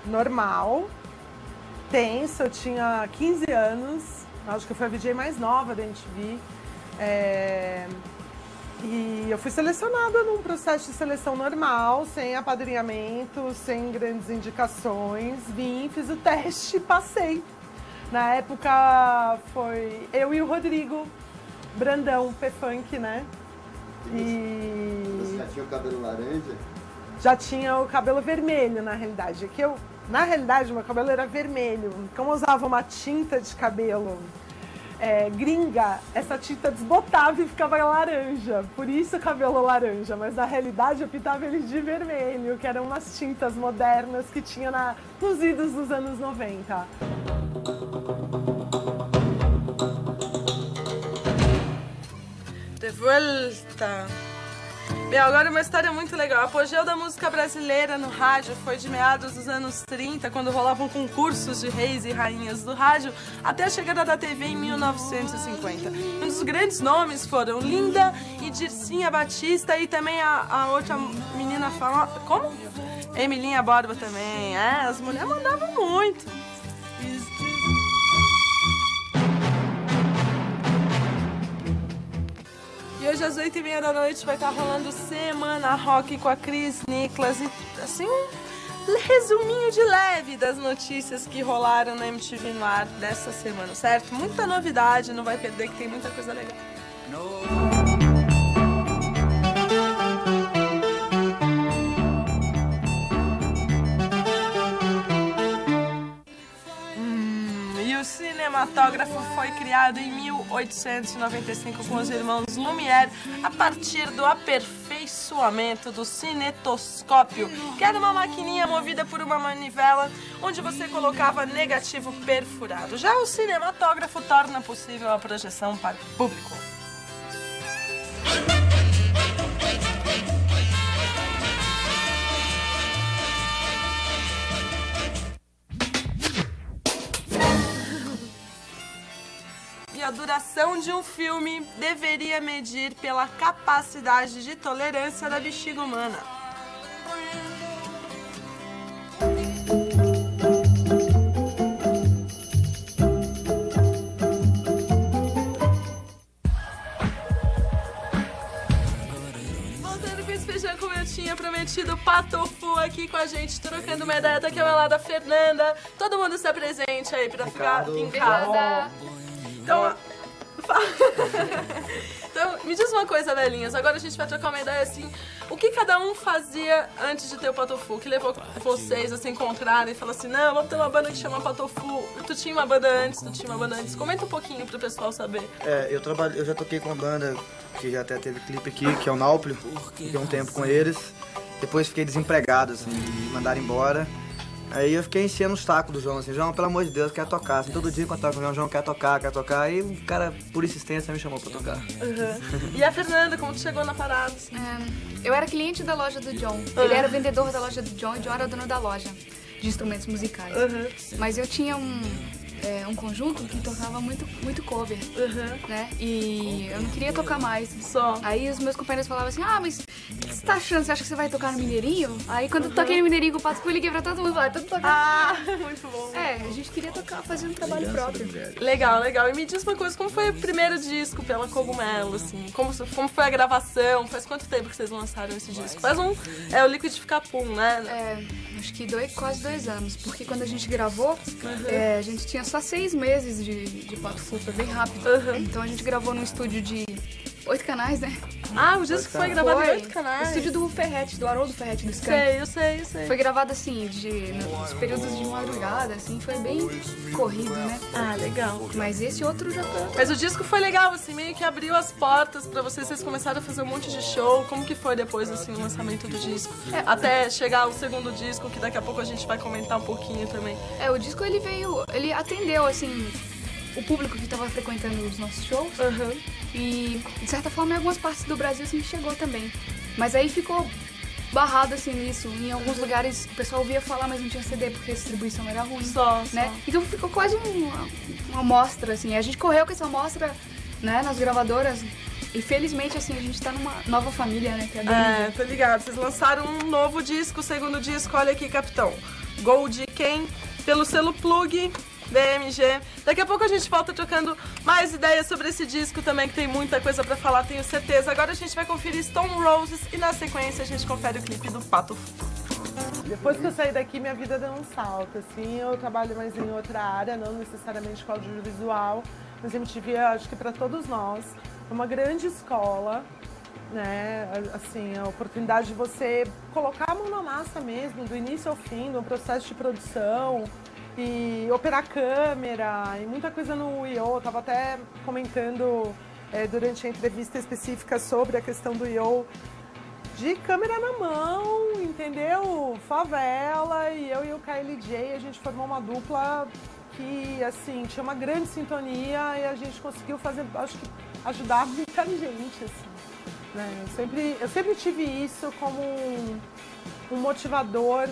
normal, tenso, eu tinha 15 anos, acho que eu fui a VJ mais nova da MTV. E eu fui selecionada num processo de seleção normal, sem apadrinhamento, sem grandes indicações. Vim, fiz o teste e passei. Na época foi eu e o Rodrigo Brandão, P-Funk, né? Você já tinha o cabelo laranja? Já tinha o cabelo vermelho, na realidade. Na realidade, meu cabelo era vermelho. Como eu usava uma tinta de cabelo gringa, essa tinta desbotava e ficava laranja. Por isso o cabelo laranja. Mas na realidade eu pintava ele de vermelho, que eram umas tintas modernas que tinha nos idos dos anos 90. De volta! Bem, agora uma história muito legal. O apogeu da música brasileira no rádio foi de meados dos anos 30, quando rolavam concursos de reis e rainhas do rádio, até a chegada da TV em 1950. Um dos grandes nomes foram Linda e Dircinha Batista e também a outra menina famosa... Como? Emilinha Borba também. As mulheres mandavam muito. E hoje às 8h30 da noite vai estar rolando Semana Rock com a Cris Nicklas e, assim, um resuminho de leve das notícias que rolaram na MTV no ar dessa semana, certo? Muita novidade, não vai perder que tem muita coisa legal. O cinematógrafo foi criado em 1895 com os irmãos Lumière a partir do aperfeiçoamento do cinetoscópio, que era uma maquininha movida por uma manivela onde você colocava negativo perfurado. Já o cinematógrafo torna possível a projeção para o público. A duração de um filme deveria medir pela capacidade de tolerância da bexiga humana. Voltando com esse feijão, como eu tinha prometido, Patofu aqui com a gente, trocando uma ideia. Daqui ao meu lado a Fernanda. Todo mundo se apresente aí pra ficar em casa. Então, me diz uma coisa, velhinhas. Agora a gente vai trocar uma ideia assim. O que cada um fazia antes de ter o Patofu? O que levou vocês a se encontrarem e falar assim: não, vamos ter uma banda que chama Patofu. Tu tinha uma banda antes, tu tinha uma banda antes. Comenta um pouquinho pro pessoal saber. Eu já toquei com uma banda que já até teve clipe aqui, que é o Náuplio. Fiquei um tempo com eles. Depois fiquei desempregado, assim, me mandaram embora. Aí eu fiquei enchendo os tacos do João, assim, João, pelo amor de Deus, quer tocar. Assim, todo dia quando eu toco com o João quer tocar. Aí o cara, por insistência, me chamou pra tocar. E a Fernanda, como tu chegou na parada? Assim? Eu era cliente da loja do John. Ele era vendedor da loja do John e John era dono da loja de instrumentos musicais. Mas eu tinha um conjunto que tocava muito cover, né? E eu não queria tocar mais. Aí os meus companheiros falavam assim: mas o que você tá achando? Você acha que você vai tocar no Mineirinho? Aí quando eu toquei no Mineirinho com o Pato, eu liguei pra todo mundo, todo tocar. Muito bom. A gente queria tocar, fazer um trabalho próprio. Legal. E me diz uma coisa, como foi o primeiro disco pela Cogumelo, assim? Como foi a gravação? Faz quanto tempo que vocês lançaram esse disco? Faz o Liquidifica Pum, né? Acho que quase 2 anos, porque quando a gente gravou, a gente tinha só 6 meses de Patofu, foi bem rápido. Então a gente gravou num estúdio de 8 canais, né? O disco foi gravado em 8 canais? No estúdio do Ferretti, do Haroldo Ferretti, do Skank. Eu sei. Foi gravado assim, nos períodos de madrugada, assim, foi bem corrido, né? Legal. Mas esse outro já tá... Mas o disco foi legal, assim, meio que abriu as portas pra vocês começaram a fazer um monte de show. Como que foi depois, assim, o lançamento do disco? Até chegar o segundo disco, que daqui a pouco a gente vai comentar um pouquinho também. O disco, ele atendeu, assim, o público que estava frequentando os nossos shows. E, de certa forma, em algumas partes do Brasil, assim, chegou também. Mas aí ficou barrado, assim, nisso. Em alguns lugares, o pessoal ouvia falar, mas não tinha CD, porque a distribuição era ruim. Né? Então ficou quase uma amostra, assim. A gente correu com essa amostra, né, nas gravadoras, E felizmente, assim, a gente tá numa nova família, né? Que é a BMG. Tô ligado. Vocês lançaram um novo disco, o segundo disco, olha aqui, Capitão. Gold Ken, pelo selo Plug, BMG. Daqui a pouco a gente volta trocando mais ideias sobre esse disco também, que tem muita coisa pra falar, tenho certeza. Agora a gente vai conferir Stone Roses e na sequência a gente confere o clipe do Pato. Depois que eu saí daqui, minha vida deu um salto, assim, eu trabalho mais em outra área, não necessariamente com audiovisual, mas MTV, acho que para todos nós, é uma grande escola, né, assim, a oportunidade de você colocar a mão na massa mesmo, do início ao fim, no processo de produção, e operar câmera, e muita coisa no I.O., eu tava até comentando durante a entrevista específica sobre a questão do I.O., de câmera na mão, entendeu? Favela, e eu e o KLJ, a gente formou uma dupla que, assim, tinha uma grande sintonia e a gente conseguiu fazer, acho que, ajudar muita gente, assim, né? Eu sempre tive isso como um motivador.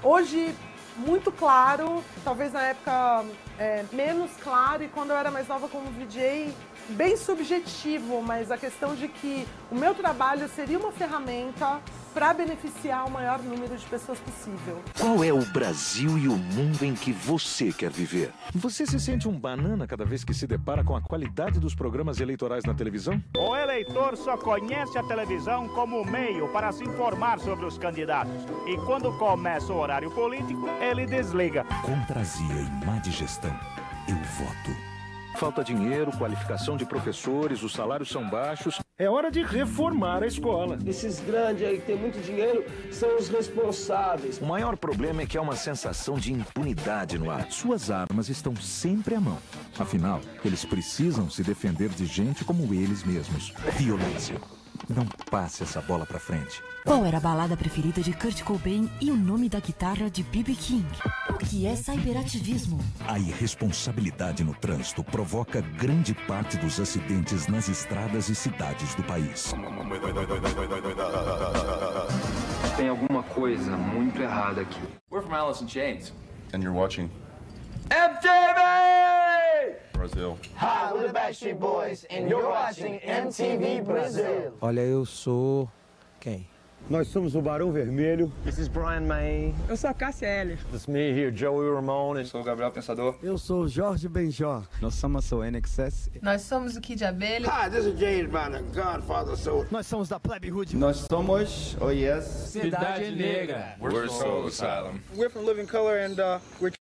Hoje, muito claro, talvez na época menos claro, e quando eu era mais nova como VJ, bem subjetivo, mas a questão de que o meu trabalho seria uma ferramenta para beneficiar o maior número de pessoas possível. Qual é o Brasil e o mundo em que você quer viver? Você se sente um banana cada vez que se depara com a qualidade dos programas eleitorais na televisão? O eleitor só conhece a televisão como meio para se informar sobre os candidatos. E quando começa o horário político, ele desliga. Com Trazia e má digestão, eu voto. Falta dinheiro, qualificação de professores, os salários são baixos. É hora de reformar a escola. Esses grandes aí que têm muito dinheiro são os responsáveis. O maior problema é que há uma sensação de impunidade no ar. Suas armas estão sempre à mão. Afinal, eles precisam se defender de gente como eles mesmos. Violência. Não passe essa bola pra frente. Qual era a balada preferida de Kurt Cobain e o nome da guitarra de B.B. King? O que é cyberativismo? A irresponsabilidade no trânsito provoca grande parte dos acidentes nas estradas e cidades do país. Tem alguma coisa muito errada aqui. We're from Alice in Chains. And you're watching MTV! Brazil. Hi, we're the Backstreet Boys, and you're watching MTV Brazil. Olha, eu sou... quem? Nós somos o Barão Vermelho. This is Brian May. Eu sou a Cássia Eller. This is me here, Joey Ramone. Eu sou o Gabriel Pensador. Eu sou o Jorge Benjor. Nós somos o NXS. Nós somos o Kid Abelha. Hi, this is James Brown, the Godfather Soul. Nós somos da Plebe Hood. Nós somos, oh yes, Cidade Negra. We're Soul Asylum. We're from Living Color and we're